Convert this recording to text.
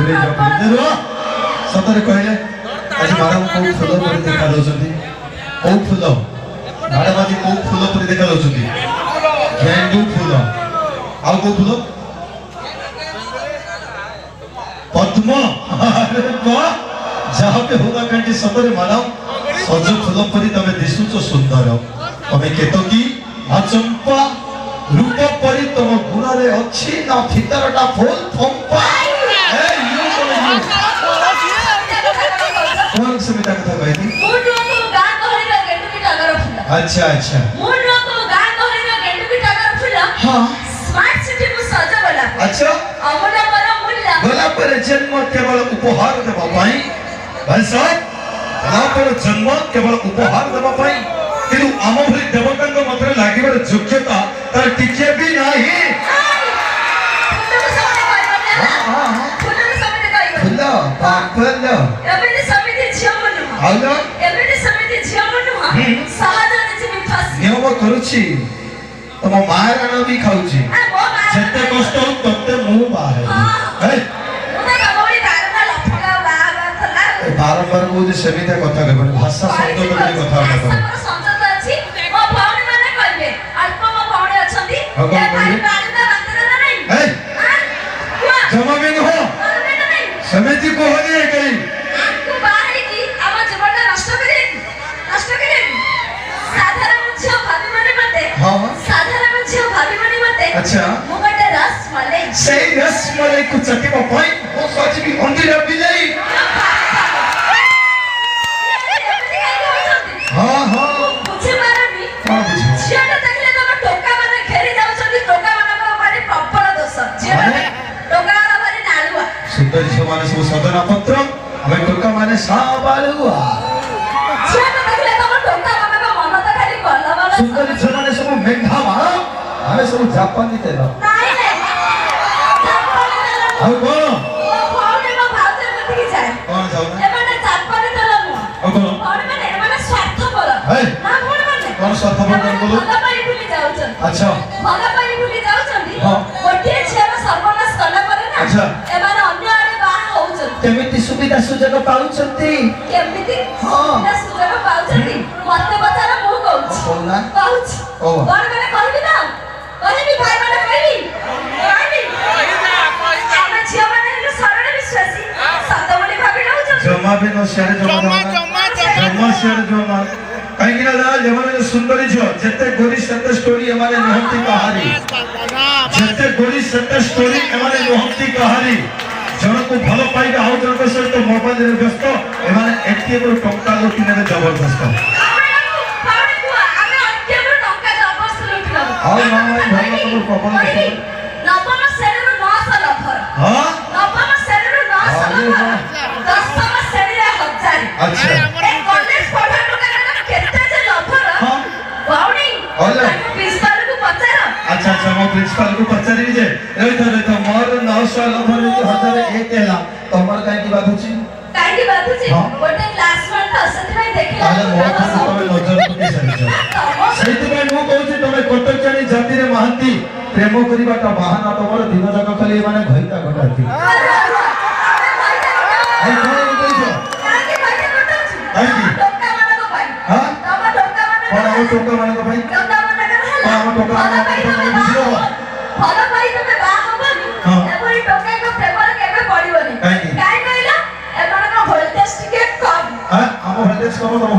दूरे जाओ सतरे कहले आज मैडम को फूल पर देखा दउछंती ओ फूल मैडम आज को फूल पर देखा दउछंती गेंडू फूल आ को फूल पद्म अरे वाह जहाँ पे होगा कंटी सतरे मैडम सज फूल पर तमे दिसुच सुंदर तमे केतकी चंपा रूप परी तुम गुण रे अच्छी ना भीतरटा फूल फंपा ए यू कौन समिता कथा कहती मुंडो तो गान कहले ना गेंडू की टागर फूल अच्छा अच्छा मुंडो तो गान कहले ना गेंडू की टागर फूल हां स्मार्ट सिटी को सजा वाला अच्छा अमूल्य पर मूल्य भला पर जन्म केवल उपहार देबा पाई भाई साहब भला पर जन्म केवल उपहार देबा पाई किंतु आम भली देवतांग मते लागिबार योग्यता तार टिके भी नाही फुल पापल एबे समिति झियो मनु आलो एबे समिति झियो मनु सहज निचि फस नियम करूची तम माराण भी खाउची जते कष्ट हो तते मु बाहे हे बारंबार को जे समिता कथा कहबन भाषा शब्द तो नहीं कथा कहबन संजत अछि मो भौणी माने कहबे अल्प मो भौणी अछंती ए भाई बारंदा बांधना नहीं हे जमा भी हो समिति को हो नहीं कहीं आपको बाहर की आम जीवन नष्ट करे साधारण मुझे भाभी माने मते हां साधारण मुझे भाभी माने मते अच्छा मो बटे रस मलाई से रस मलाई को चके पाई वो सोच भी अंधी रबी जाई हां हां मुझे मारनी हां बुझो छियाटा देखले तो टोका माने घेरी जाउ छथि टोका माने बारे प्रॉपर दोष छियाटा टोका वाला बारे नालुआ सुंदर छे माने सब सदना पत्र हमें टोका माने साबालुआ छियाटा देखले तो टोका माने मन त खाली गल्ला वाला सुंदर छे माने सब मेंढा मारो हमें सब जापानी तेल नाही ଆଉ କଣ भौणी मा भाउजे मति की जाए कौन जाऊ ए माने जापानी तेल मु ଆଉ କଣ भौणी माने ए माने स्वार्थपर हे ना भौणी माने कौन स्वार्थपर बोलो भला पाई भूली जाउ छन अच्छा भला पाई भूली जाउ छन हां गोटे छेरा सर्वनाश कला करे ना अच्छा ए माने अन्य आड़े बाहा होउ छन केमिति सुविधा सुजोग पाउछंती केमिति हां ना सुजोग पाउ छथि मते पचारा मु कहू बोलना कहू ओ कोन माने कहबी ना कहबी भाई माने कहबी ଆମେ ଝିଅ ମାନେ ହେଲୁ ସରଳ ବିଶ୍ୱାସୀ ସତ ବୋଲି ଭାବି ନଉଛୁ जमा भी न शेर जमा शेर जमा कहीं ना दाल जमाने सुंदरी छो जते गोरी सत्य स्टोरी हमारे नहंती कहानी जते गोरी सत्य स्टोरी हमारे नहंती कहानी जन को भलो पाइबा हाउ जन को सहित मोबाइल रे व्यस्त एमाने एटीएम रो टंका लुटी नेबे जबरदस्त पावणे को ଆମେ ଅତ୍ୟନ୍ତ ଟଙ୍କା ଜବରଦସ୍ତ ଲୁଟିଲୁ ଆଉ ନା ଭାଇ ଭଲ को प्रॉपर ନବମ ଶ୍ରେଣୀରୁ 900 ଲଫର हां ନବମ ଶ୍ରେଣୀରୁ 900 ଲଫର ଦଶମ ଶ୍ରେଣୀରେ 1000 अच्छा ଏ କଲେଜ ପଢା ଟଙ୍କା କେତେ ଯେ ଲଫର हां ପାଉଣି होला प्रिंसिपल को पचार अच्छा अच्छा मैं प्रिंसिपल को पचारि जे रहतो मोर 900 लफर जो 1001 हैला तमर काई की बात होची काई की बात होची गोटे क्लास वन त असति भाई देखिला आले मोर तमे नजर पके सरिछ सहित में मु कहूची तमे कोटचाणी जाति रे महांती प्रेम करिबाटा बाहाना तमर दिन जाक खाली माने घइता घटाती आई कोन कहछो काकी भाई कोटछु आई की टोका माने को भाई हां तमा टोका माने कोन हो टोका माने को भाई टोका माने का हला हां टोका माने को बुझियो भलो भाई तमे बा हबनी हां एबोई टोका को पेपर केबे पडिबनी काई काई कहला एबन को वोल्टेज टिके कम हां हम वोल्टेज कम